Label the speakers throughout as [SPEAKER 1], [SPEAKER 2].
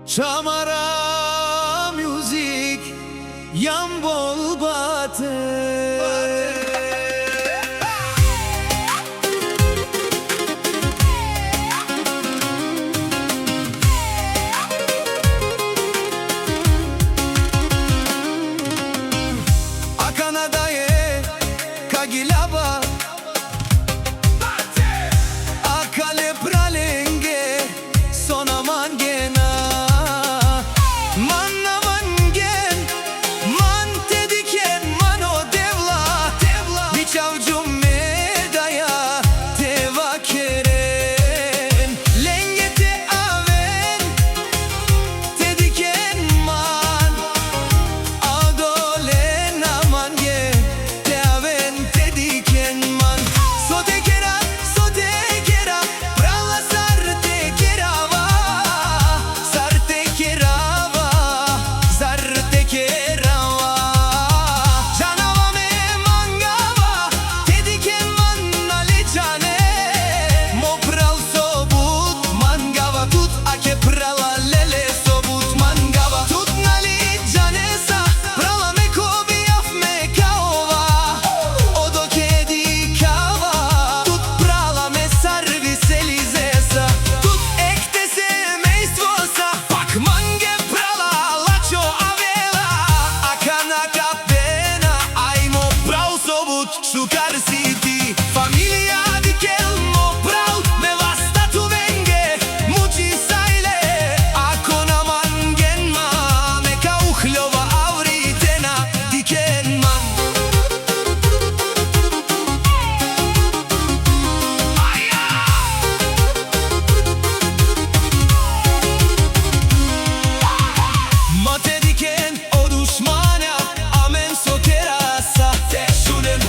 [SPEAKER 1] Chamara music Yambol bate Akanadaye Kagilaba Akale pralenge Sonaman gena Sucar City, familia di Kelmo Brau, Nevasta tu venge, muci saile, Akona mangenma, Meka uhljova avritena di Kenman. Mate di Ken, o dushmana, amen so terasa, teshunem.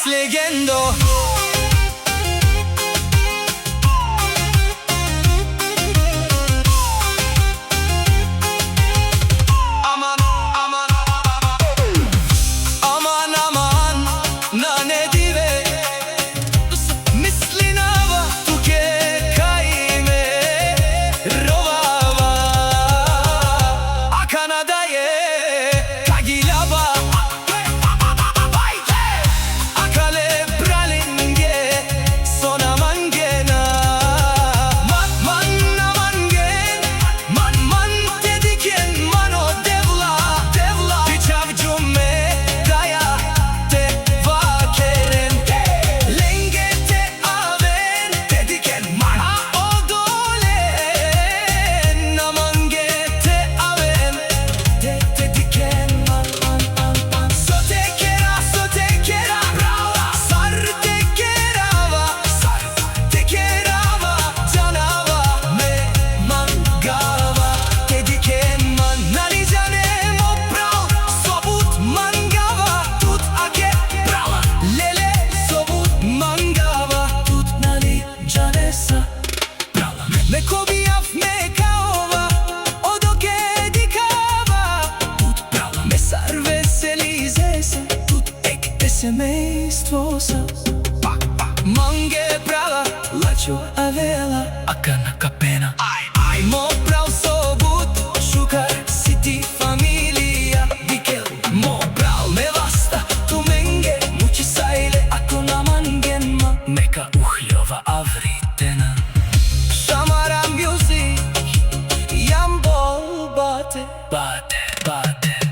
[SPEAKER 1] Legendo Aman aman Aman aman Nane dive Mislinava tuke kaime Rovava Akanadaye Kagilaba Семейство са Манге права Лачо авела Акана капена Мо прав собут Шукар Сити фамилия Дикел Мо прав Неваста ту менге Мучи сайле Акона мангенма Мека ухljova авритена bate, bate, bate.